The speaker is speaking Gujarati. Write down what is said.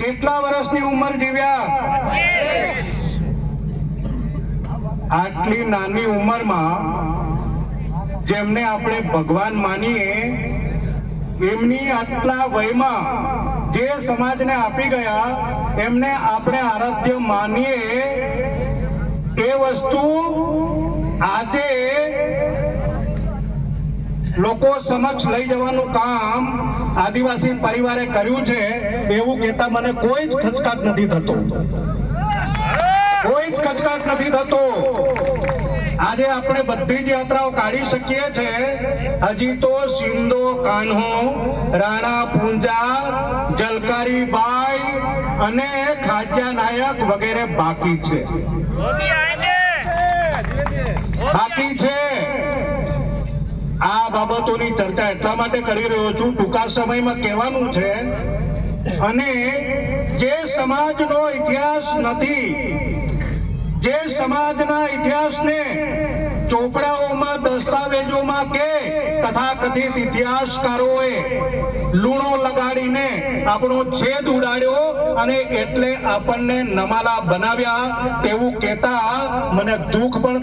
કેટલા વર્ષની ઉંમર જીવ્યા? આટલી નાની ઉંમરમાં જેમને આપણે ભગવાન માનીએ એમની આટલા વયમાં જે સમાજને આપી ગયા એમને આપણે આરાધ્ય માનીએ એ વસ્તુ આજે લોકો સમક્ષ લઈ જવાનું કામ આદિવાસી પરિવારે કર્યું છે એવું કહેતા મને કોઈ જ ખચકાટ નથી થતો, કોઈ જ ખચકાટ નથી થતો। આજે આપણે બધી જ યાત્રાઓ કાઢી શકીએ છીએ, હજી તો સિંધો કાન્હો, રાણા પૂંજા, જલકારી બાઈ અને ખાજ્યા નાયક વગેરે બાકી છે, બાકી છે। આ બાબતોની ચર્ચા એટલા માટે કરી રહ્યો છું, ટૂંકા સમયમાં કહેવાનું છે। અને જે સમાજનો ઇતિહાસ નથી, જે સમાજના ઇતિહાસને ચોપડાઓમાં દસ્તાવેજોમાં કે તથાકથિત ઇતિહાસકારોએ લૂણો લગાડીને આપણો છેદ ઉડાડ્યો અને એટલે આપણને નમાલા બનાવ્યા તેવું કહેતા મને દુઃખ પણ